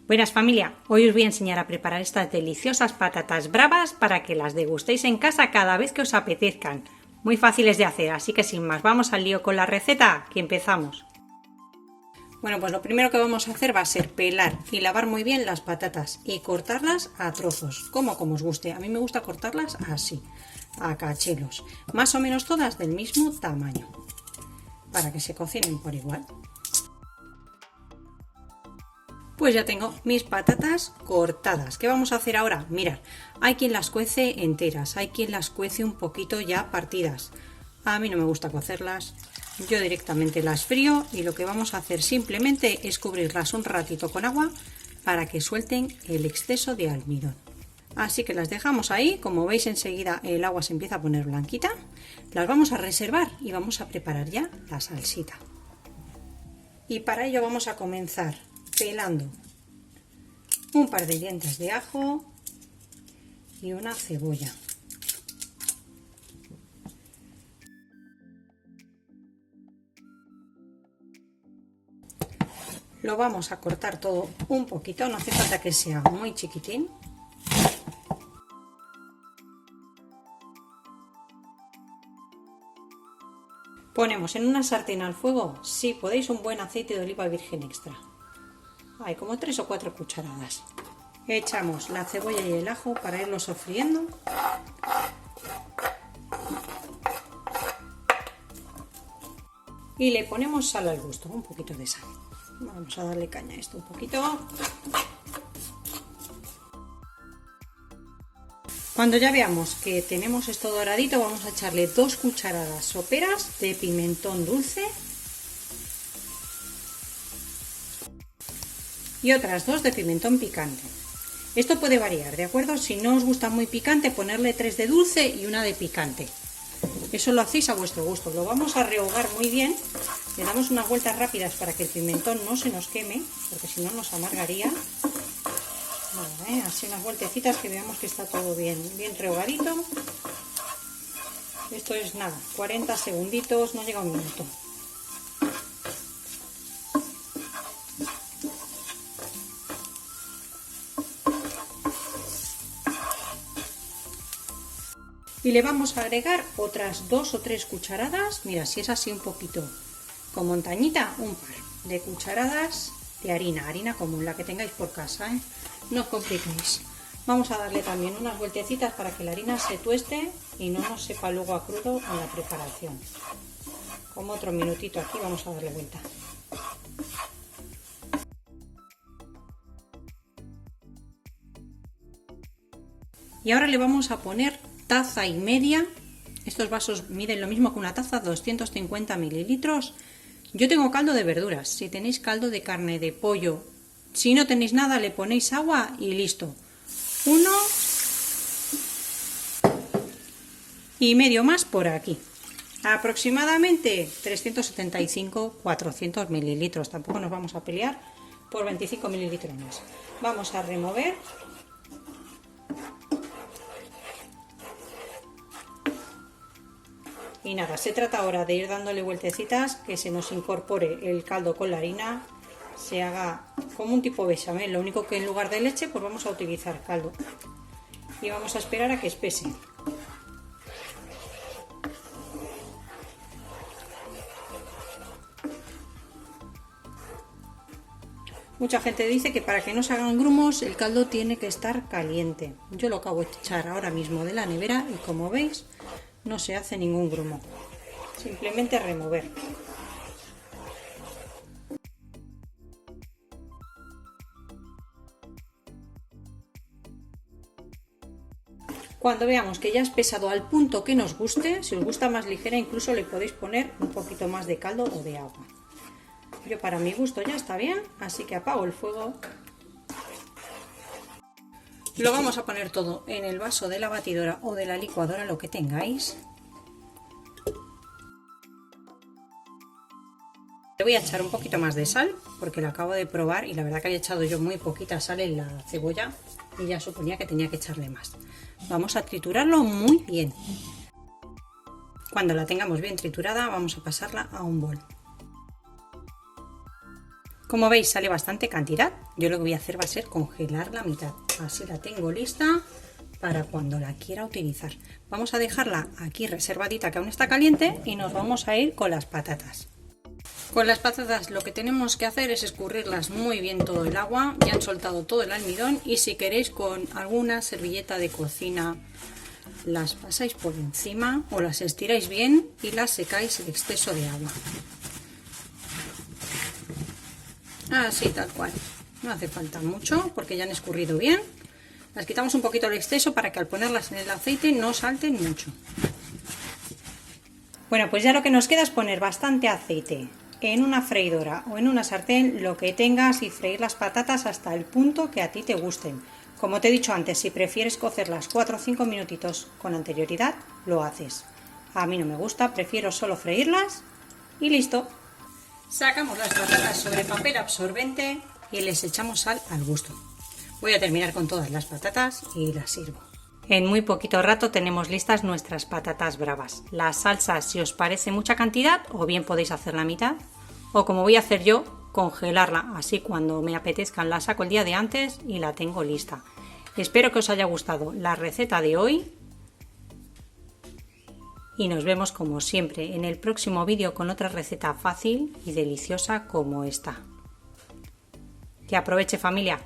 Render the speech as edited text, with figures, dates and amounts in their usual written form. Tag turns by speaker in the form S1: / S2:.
S1: Buenas familia, hoy os voy a enseñar a preparar estas deliciosas patatas bravas para que las degustéis en casa cada vez que os apetezcan. Muy fáciles de hacer, así que sin más vamos al lío con la receta, que empezamos. Bueno, pues lo primero que vamos a hacer va a ser pelar y lavar muy bien las patatas y cortarlas a trozos, como os guste. A mí me gusta cortarlas así, a cachelos, más o menos todas del mismo tamaño, para que se cocinen por igual. Pues ya tengo mis patatas cortadas. ¿Qué vamos a hacer ahora? Mirad, hay quien las cuece enteras, hay quien las cuece un poquito ya partidas. A mí no me gusta cocerlas, yo directamente las frío y lo que vamos a hacer simplemente es cubrirlas un ratito con agua para que suelten el exceso de almidón. Así que las dejamos ahí, como veis enseguida el agua se empieza a poner blanquita. Las vamos a reservar y vamos a preparar ya la salsita. Y para ello vamos a comenzar pelando un par de dientes de ajo y una cebolla. Lo vamos a cortar todo un poquito, no hace falta que sea muy chiquitín. Ponemos en una sartén al fuego, si podéis, un buen aceite de oliva virgen extra. Hay como 3 o 4 cucharadas. Echamos la cebolla y el ajo para irlo sofriendo. Y le ponemos sal al gusto, un poquito de sal. Vamos a darle caña a esto un poquito. Cuando ya veamos que tenemos esto doradito, vamos a echarle 2 cucharadas soperas de pimentón dulce y otras 2 de pimentón picante. Esto puede variar, ¿de acuerdo? Si no os gusta muy picante, ponerle 3 de dulce y 1 de picante. Eso lo hacéis a vuestro gusto. Lo vamos a rehogar muy bien. Le damos unas vueltas rápidas para que el pimentón no se nos queme, porque si no nos amargaría. Vale, así unas vueltecitas que veamos que está todo bien rehogadito. Esto es nada, 40 segunditos, no llega a un minuto. Y le vamos a agregar otras 2 o 3 cucharadas, mira, si es así un poquito con montañita, un par de cucharadas de harina común, la que tengáis por casa, ¿eh? No os compliquéis. Vamos a darle también unas vueltecitas para que la harina se tueste y no nos sepa luego a crudo en la preparación. Como otro minutito aquí vamos a darle vuelta. Y ahora le vamos a poner taza y media. Estos vasos miden lo mismo que una taza, 250 mililitros. Yo tengo caldo de verduras. Si tenéis caldo de carne, de pollo, si no tenéis nada, le ponéis agua y listo. 1 y medio más por aquí. Aproximadamente 375-400 mililitros. Tampoco nos vamos a pelear por 25 mililitros más. Vamos a remover. Y nada, se trata ahora de ir dándole vueltecitas, que se nos incorpore el caldo con la harina, se haga como un tipo bechamel, lo único que en lugar de leche pues vamos a utilizar caldo. Y vamos a esperar a que espese. Mucha gente dice que para que no se hagan grumos el caldo tiene que estar caliente. Yo lo acabo de echar ahora mismo de la nevera y como veis no se hace ningún grumo. Simplemente remover. Cuando veamos que ya es pesado al punto que nos guste, si os gusta más ligera incluso le podéis poner un poquito más de caldo o de agua. Yo para mi gusto ya está bien, así que apago el fuego. Lo vamos a poner todo en el vaso de la batidora o de la licuadora, lo que tengáis. Le voy a echar un poquito más de sal porque lo acabo de probar y la verdad que había echado yo muy poquita sal en la cebolla y ya suponía que tenía que echarle más. Vamos a triturarlo muy bien. Cuando la tengamos bien triturada vamos a pasarla a un bol. Como veis sale bastante cantidad. Yo lo que voy a hacer va a ser congelar la mitad. Así la tengo lista para cuando la quiera utilizar. Vamos a dejarla aquí reservadita que aún está caliente y nos vamos a ir con las patatas. Con las patatas lo que tenemos que hacer es escurrirlas muy bien todo el agua. Ya han soltado todo el almidón y si queréis con alguna servilleta de cocina las pasáis por encima o las estiráis bien y las secáis el exceso de agua. Así tal cual. No hace falta mucho porque ya han escurrido bien. Las quitamos un poquito el exceso para que al ponerlas en el aceite no salten mucho. Bueno, pues ya lo que nos queda es poner bastante aceite en una freidora o en una sartén, lo que tengas, y freír las patatas hasta el punto que a ti te gusten. Como te he dicho antes, si prefieres cocerlas 4 o 5 minutitos con anterioridad, lo haces. A mí no me gusta, prefiero solo freírlas y listo. Sacamos las patatas sobre papel absorbente y les echamos sal al gusto. Voy a terminar con todas las patatas y las sirvo. En muy poquito rato tenemos listas nuestras patatas bravas. La salsa, si os parece mucha cantidad, o bien podéis hacer la mitad, o como voy a hacer yo, congelarla, así cuando me apetezcan la saco el día de antes y la tengo lista. Espero que os haya gustado la receta de hoy y nos vemos como siempre en el próximo vídeo con otra receta fácil y deliciosa como esta. Que aproveche, familia.